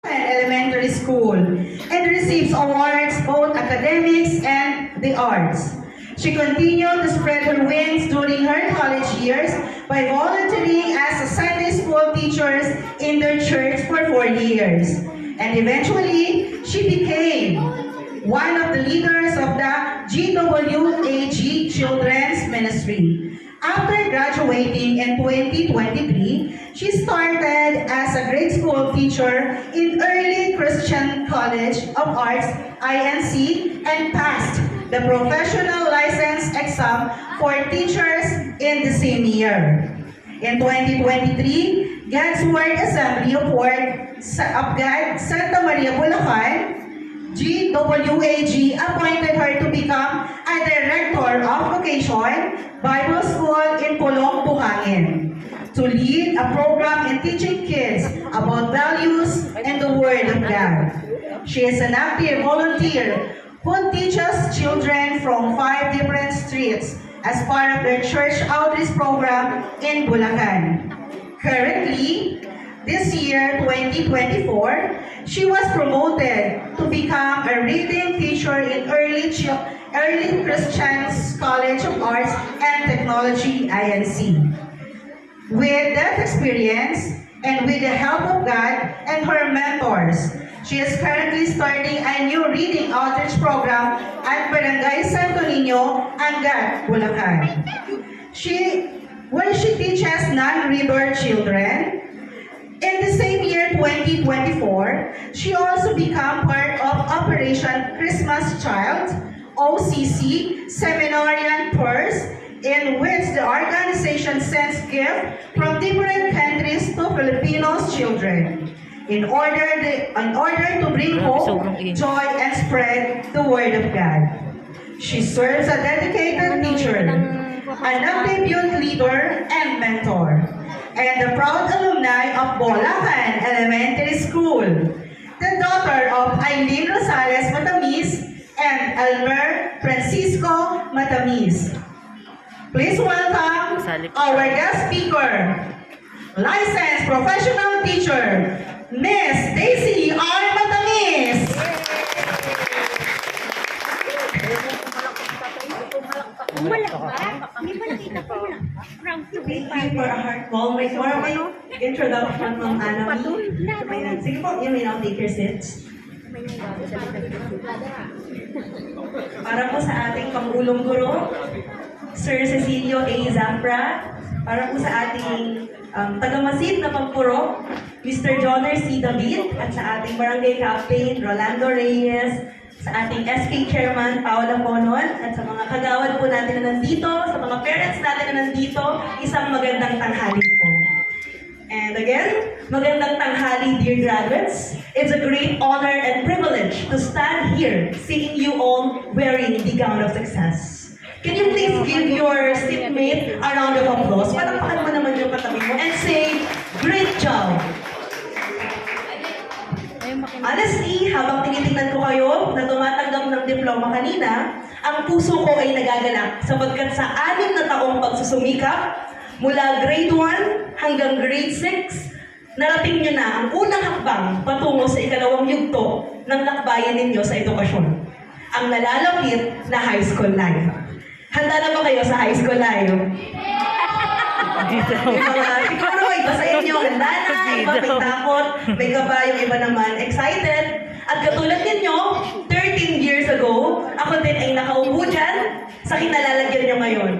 Elementary School and receives awards both academics and the arts. She continued to spread her wings during her college years by volunteering as a Sunday school teacher in their church for 4 years. And eventually, she became one of the leaders of the GWAG Children's Ministry. After graduating in 2023, she started as a grade school teacher in Early Christian College of Arts, INC, and passed the professional license exam for teachers in the same year. In 2023, God's Word Assembly of God, Santa Maria, Bulacan, GWAG appointed her to become a Director of Vocation Bible School in Pulong, Buhangin, to lead a program in teaching kids about values and the Word of God. She is an active volunteer who teaches children from 5 different streets as part of their church outreach program in Bulacan. Currently, this year, 2024, she was promoted to become a reading teacher in Early Christian College of Arts and Technology, INC. With that experience, and with the help of God and her mentors, she is currently starting a new reading outreach program at Barangay Santo Niño, Angat, Bulacan. Where she teaches non-reader children. In the same year, 2024, she also became part of Operation Christmas Child, OCC, Seminarian Purse, in which the organization sends gifts from different countries to Filipinos' children in order to bring hope, joy, and spread the Word of God. She serves as a dedicated teacher, an active youth leader, and mentor, and the proud alumni of Bulacan Elementary School, the daughter of Aileen Rosales Matamis and Elmer Francisco Matamis. Please welcome our guest speaker, licensed professional teacher, Miss Daisy R. Matamis. Thank you for a heartwarming introduction from Anna. Sige po, you may now take your seats. Para po sa ating Pangulong Guro, Sir Cecilio A. Zapra, para po sa ating tagamasid na pagpuro, Mr. Joner C. David, at sa ating Barangay Captain, Rolando Reyes, sa ating SK Chairman, Paula Ponon, at sa mga kagawad po natin na nandito, sa mga parents natin na nandito, isang magandang tanghali po. And again, magandang tanghali, dear graduates. It's a great honor and privilege to stand here, seeing you all wearing the gown of success. Can you please give your seatmate a round of applause? Palakpakan mo naman yung katabi mo and say, great job! Honestly, habang tinitingnan ko kayo na tumatanggap ng diploma kanina, ang puso ko ay nagagalak sapagkat sa 6 na taong pagsusumikap, mula grade 1 hanggang grade 6, narating nyo na ang unang hakbang patungo sa ikalawang yugto ng lakbayan ninyo sa edukasyon. Ang nalalapit na high school life. Handa na ba kayo sa high school life? Siguro iba sa inyo, handa na, iba may takot, may kaba, yung iba naman excited. At katulad ninyo, 13 years ago, ako din ay nakaupo dyan sa kinalalagyan nyo ngayon.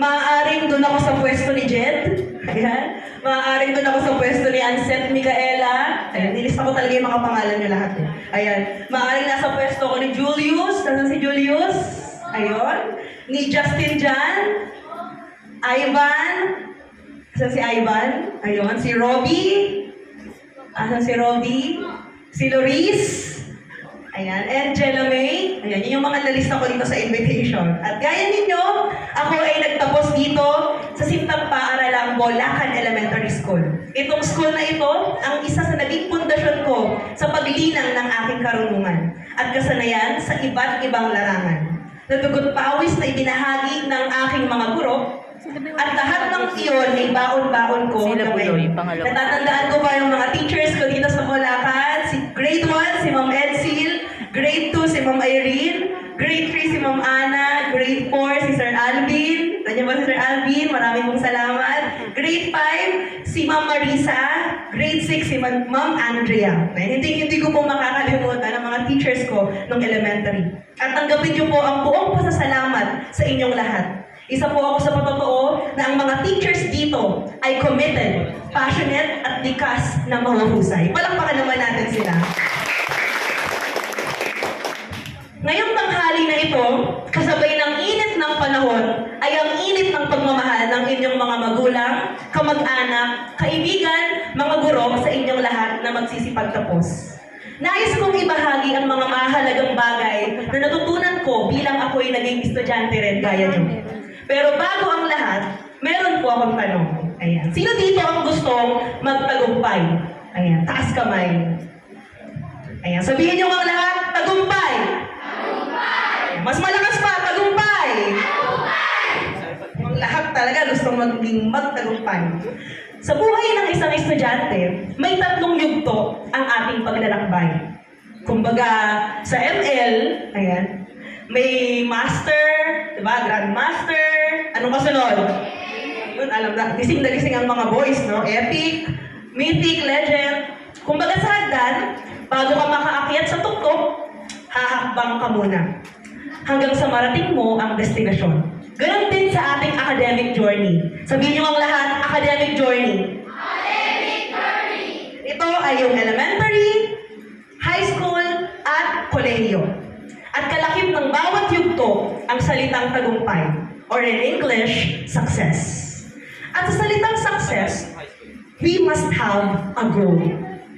Maaaring doon ako sa pwesto ni Jed. Ayan. Maaaring doon ako sa pwesto ni Anset Micaela. Ayan, nilista ko talaga yung mga pangalan nyo lahat. Ayan. Maaaring nasa pwesto ko ni Julius. Nasaan si Julius? Ayun. Ni Justin Jan. Ivan. Nasaan si Ivan? Ayun. Si Robbie. Nasaan si Robbie? Si Loris. Ayan. And Jella May. Ayan. Yun yung mga nalista ko dito sa invitation. At gaya ninyo, ako ay nagtapos dito sa Sintang Paaralang Bulacan Elementary School. Itong school na ito, ang isa sa naging pundasyon ko sa paglinang ng aking karunungan at kasanayan sa iba't ibang larangan. Natugot pawis na ibinahagi ng aking mga guro At lahat ng iyon ay baon-baon ko. Natatandaan ko pa yung mga teachers ko dito sa Bulacan, si Grade 1, si Ma'am Edsil. Grade 2, si Ma'am Irene. Grade 3, si Ma'am Ana. Grade 4, si Sir Alvin. Nandiyan ba si Sir Alvin? Maraming pong salamat. Grade 5, si Ma'am Marisa. Grade 6, si Ma'am Andrea. Hindi ko po makakalimutan ang mga teachers ko nung elementary. At tanggapin niyo po ang buong pasasalamat sa inyong lahat. Isa po ako sa patotoo na ang mga teachers dito ay committed, passionate, at likas na mahuhusay. Palakpakan naman natin sila. Ngayong tanghali na ito, kasabay ng init ng panahon, ay ang init ng pagmamahal ng inyong mga magulang, kamag-anak, kaibigan, mga guro sa inyong lahat na magsisipagtapos. Nais kong ibahagi ang mga mahalagang bagay na natutunan ko bilang ako'y naging estudyante rin gaya niyo. Pero bago ang lahat, meron po akong tanong. Ayan. Sino dito ang gustong magtagumpay? Ayan, taas kamay. Ayan, sabihin niyo ang lahat, tagumpay! Ayan, mas malakas pa, tagumpay! Ang lahat talaga gustong maging magtagumpay. Sa buhay ng isang estudyante, may tatlong yugto ang ating paglalakbay. Kumbaga, sa ML, ayan, may master, diba? Grandmaster. Anong kasunod? Yun, alam na. Gising na gising ang mga boys, no? Epic, mythic, legend. Kumbaga sa hagdan, bago ka makaakyat sa tuktok, hahakbang ka muna. Hanggang sa marating mo ang destinasyon. Ganon din sa ating academic journey. Sabihin niyo ang lahat, academic journey. Academic journey! Ito ay yung elementary, high school, at kolehiyo. At kalakip ng bawat yugto ang salitang tagumpay, or in English, success. At sa salitang success, we must have a goal.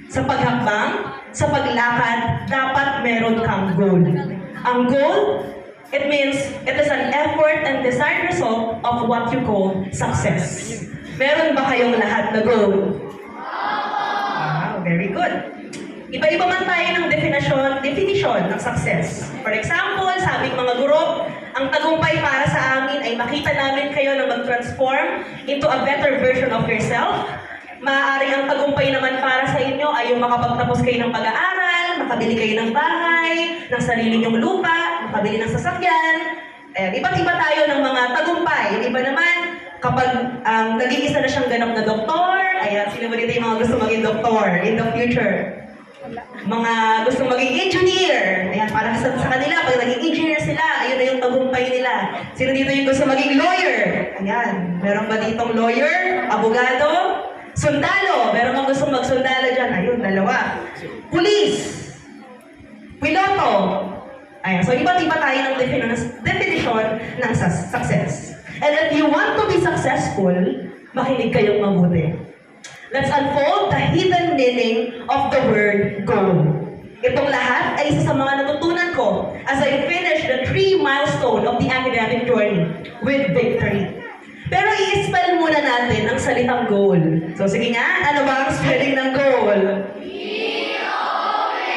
Sa paghakbang, sa paglakad, dapat meron kang goal. Ang goal, it means it is an effort and desired result of what you call success. Meron ba kayong lahat na goal? Wow, very good. Iba-iba man tayo ng definition ng success. For example, sabing mga guro, ang tagumpay para sa amin ay makita namin kayo na mag-transform into a better version of yourself. Maaaring ang tagumpay naman para sa inyo ay yung makapagtapos kayo ng pag-aaral, makabili kayo ng bahay, ng sarili nyong lupa, makabili ng sasakyan. Iba't iba tayo ng mga tagumpay. Yung iba naman, kapag naging-isa na siyang ganap na doktor, ayan, sino ba dito yung mga gusto maging doktor in the future? Mga gusto maging engineer. Ayan, para sa kanila, pag naging engineer sila, ayun na yung tagumpay nila. Sino dito yung gusto maging lawyer? Ayan, meron ba ditong lawyer? Abogado? Sundalo? Meron bang gusto magsundalo dyan? Ayun, dalawa. Pulis? Piloto? Ayan, so iba't iba tayo ng definition ng success. And if you want to be successful, makinig kayong mabuti. Let's unfold the hidden meaning of the word goal. Itong lahat ay isa sa mga natutunan ko as I finish the 3 milestone of the academic journey with victory. Pero i-spell muna natin ang salitang goal. So sige nga, ano ba ang spelling ng goal? G-O-A-L.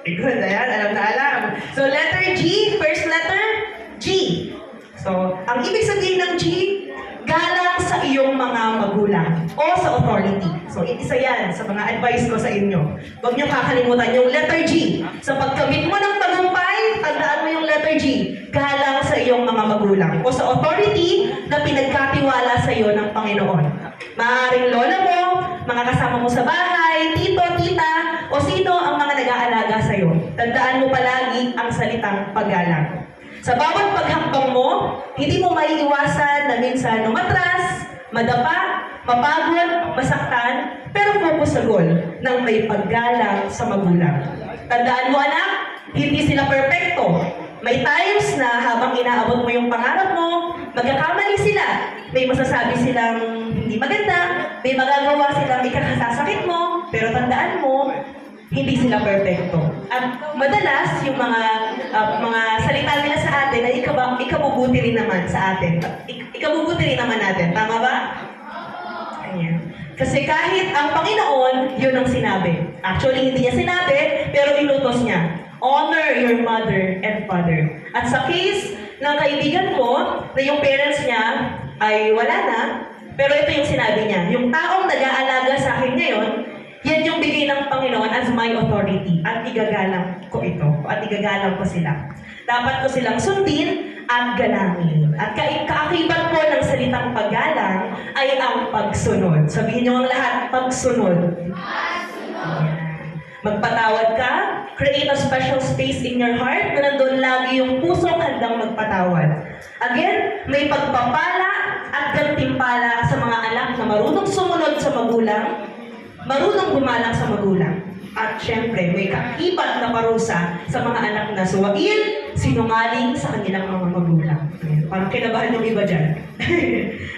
Good, ayan, alam na alam. So letter G, first letter, G. So, ang ibig sabihin ng G, galang sa iyong mga magulang o sa authority. So, isa yan sa mga advice ko sa inyo. Huwag niyong kakalimutan yung letter G. Sa pagkamit mo ng tagumpay, tandaan mo yung letter G. Galang sa iyong mga magulang o sa authority na pinagkatiwala sa iyo ng Panginoon. Maaaring lola mo, mga kasama mo sa bahay, tito, tita, o sino ang mga nag-aalaga sa iyo. Tandaan mo palagi ang salitang paggalang. Sa bawat paghakbang mo, hindi mo maiiwasan na minsan umatras, madapa, mapagod, masaktan, pero focus sa goal ng may paggalang sa magulang. Tandaan mo anak, hindi sila perpekto. May times na habang inaabot mo yung pangarap mo, magkakamali sila. May masasabi silang hindi maganda, may magagawa silang ikakasasakit mo, pero tandaan mo, hindi sila perfecto. At madalas, yung mga salita nila sa atin ay ikabubuti rin naman sa atin. Ikabubuti rin naman natin. Tama ba? Ayan. Kasi kahit ang Panginoon, yun ang sinabi. Actually, hindi niya sinabi, pero inutos niya. Honor your mother and father. At sa case ng kaibigan ko, na yung parents niya ay wala na, pero ito yung sinabi niya. Yung taong nag-aalaga sa akin ngayon, Yan yung bigay ng Panginoon as my authority. At igagalang ko ito. At igagalang ko sila. Dapat ko silang sundin at galangin. At kaakibat po ng salitang paggalang ay ang pagsunod. Sabihin niyo ang lahat, pagsunod. Magpatawad ka, create a special space in your heart na nandun lagi yung pusong handang magpatawad. Again, may pagpapala at gantimpala sa mga anak na marunong sumunod sa magulang, marunong gumalang sa magulang. At syempre, may kaakibat na parusa sa mga anak na suwain, sinungaling sa kanilang mga magulang. Ayan, parang kinabahan yung iba dyan.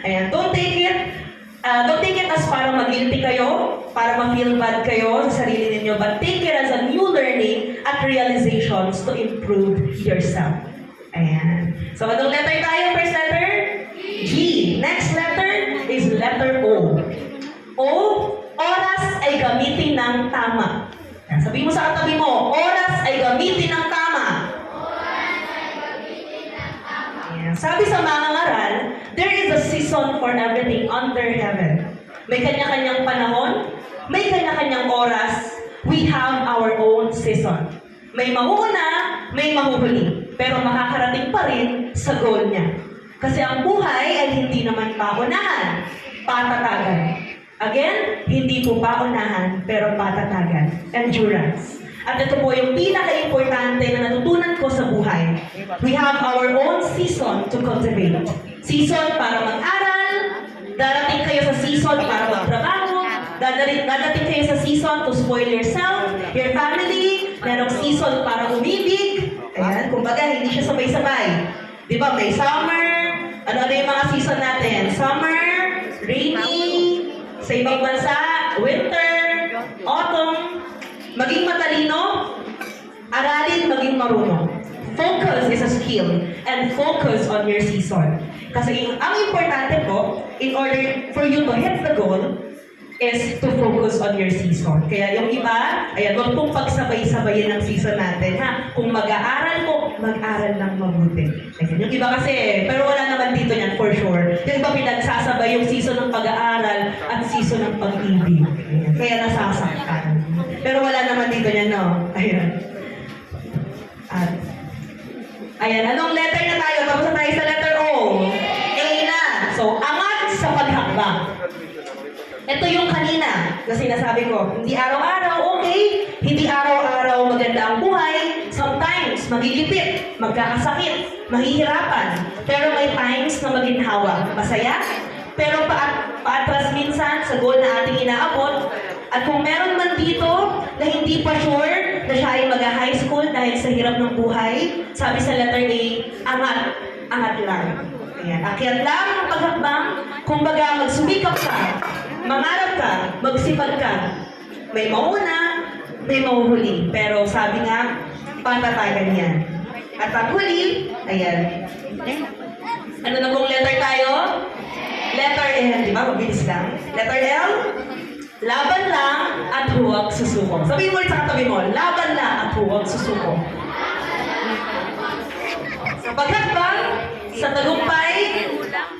Ayan, don't take it as para mag-guilty kayo, para ma-feel bad kayo sa sarili ninyo, but take it as a new learning at realizations to improve yourself. Ayan. So, anong letter tayo? First letter? G. Next letter is letter O. O, oras ay gamitin ng tama. Ayan, sabihin mo sa katabi mo, oras ay gamitin ng tama. Ayan. Sabi sa mga ngaral, there is a season for everything under heaven. May kanya-kanyang panahon, may kanya-kanyang oras, we have our own season. May mauna, may mahuhuli, pero makakarating pa rin sa goal niya. Kasi ang buhay ay hindi naman paunahan, patatagan. Again, hindi po paunahan, pero patatagan. Endurance. At ito po yung pinaka-importante na natutunan ko sa buhay. We have our own season to cultivate. Season para mag-aral, darating kayo sa season para magtrabaho, dadating kayo sa season to spoil yourself, your family, merong season para umibig. Ayan, kumbaga, hindi siya sabay-sabay. Di ba, may summer, ano yung mga season natin? Summer, rainy, sa ibang bansa, winter, autumn. Maging matalino, aralin maging marunong. Focus is a skill and focus on your season. Kasi ang importante po, in order for you to hit the goal, is to focus on your season. Kaya yung iba, ayan, huwag pong pagsabay-sabayin ng season natin, ha? Kung mag-aaral po, mag-aral ng mabuti. Ayan, yung iba kasi, pero wala naman dito yan, for sure. Yung iba pinagsasabay yung season ng pag-aaral at season ng pag-ibig. Ayan, kaya nasasaktan. Pero wala naman dito yan, no? Ayan. At, ayan, anong letter na tayo? Tapos na tayo sa letter O. A na. So, angat sa paghakbang. Ito yung kanina na sinasabi ko, hindi araw-araw okay, hindi araw-araw maganda ang buhay, sometimes magigipit, magkakasakit, mahihirapan, pero may times na maginhawa, masaya, pero paatras minsan sa goal na ating inaabot. At kung meron man dito na hindi pa sure na siya ay mag-high school dahil sa hirap ng buhay, sabi sa letter A, angat, angat lang. Ayan, akyat lang ang paghakbang, kumbaga magsumikap ka, mangarap ka, magsipag ka. May mauna, may mahuhuli. Pero sabi nga, patatagan yan. At ang huli, ayan. Ano na pong letter tayo? Letter L, di ba? Mabilis lang. Letter L, laban lang at huwag susuko. Sabihin mo rin sa katabi mo, laban lang at huwag susuko. Sa paghakbang, sa tagumpay,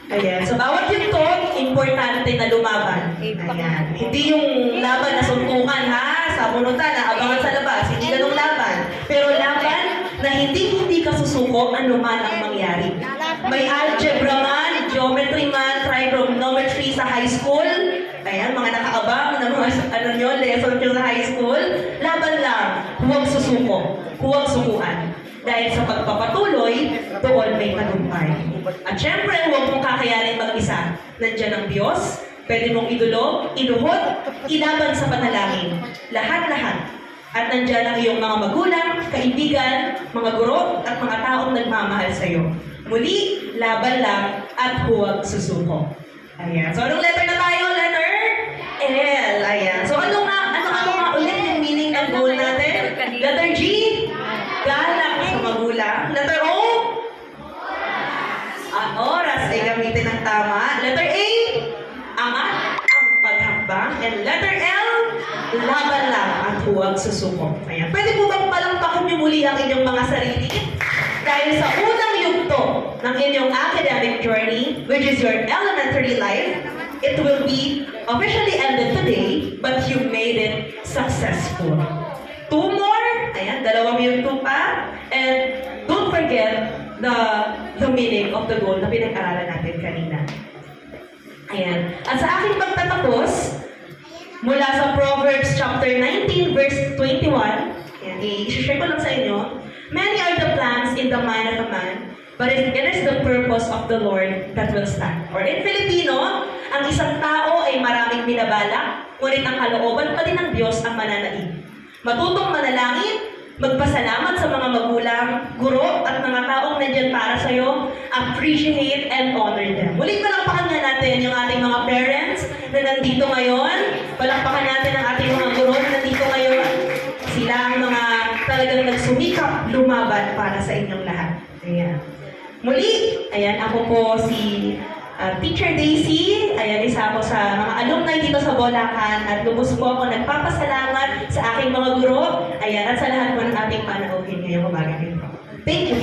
ayan. So, bawat yugto, importante na lumaban. Ayan. Hindi yung laban na suntukan, ha? Sa punutan, na abangan sa labas. Hindi ganung laban. Pero laban na hindi ka susuko, anuman ang mangyari. May algebra man, geometry man, trigonometry sa high school. Ayan, mga nakaabang na mga lesson nyo sa high school. Laban lang. Huwag susuko. Huwag sukuan. Dahil sa pagpapatuloy, doon may tagumpay. At syempre, huwag mong kakayanin mag-isa. Nandiyan ang Diyos, pwede mong idulog, inuhod, ilaban sa panalangin. Lahat-lahat. At nandiyan ang iyong mga magulang, kaibigan, mga guro, at mga taong nagmamahal sa iyo. Muli, laban lang at huwag susuko. Ayan. So, anong letter na tayo? Letter L. Ayan. So, ano nga ulit yung meaning ng goal natin? Letter G, galang sa magulang. Letter O, oras ay gamitin ng tama. Letter A, angat ang paghakbang. And letter L, laban lang at huwag susuko. Ayan. Pwede po bang palampakan niyo muli ang inyong mga sarili? Dahil sa unang yugto ng inyong academic journey, which is your elementary life, it will be officially ended today, but you made it successful. 2 more, ayan, 2 minuto pa, and don't forget the meaning of the goal na pinag-aralan natin kanina. Ayan. At sa aking pagtatapos, mula sa Proverbs chapter 19, verse 21, ayan, i-share ko lang sa inyo, many are the plans in the mind of a man, but it is the purpose of the Lord that will stand. Or in Filipino, ang isang tao ay maraming binabalak, ngunit ang kalooban pa din ng Diyos ang mananaig. Matutong manalangin, magpasalamat sa mga magulang, guro, at mga taong nandyan para sa'yo, appreciate and honor them. Muling palakpakan nga natin yung ating mga parents na nandito ngayon. Palakpakan natin ang ating mga guro na nandito ngayon. Sila ang mga talagang nagsumikap, lumaban para sa inyong lahat. Ayan. Muli, ayan, ako po si Teacher Daisy. Ayan, isa ako sa mga alumni dito sa Bolacan at lubos po ako nagpapasalamat sa aking mga guro. Ayan, at sa lahat po ng ating panauhin ngayong umaga nito. Thank you.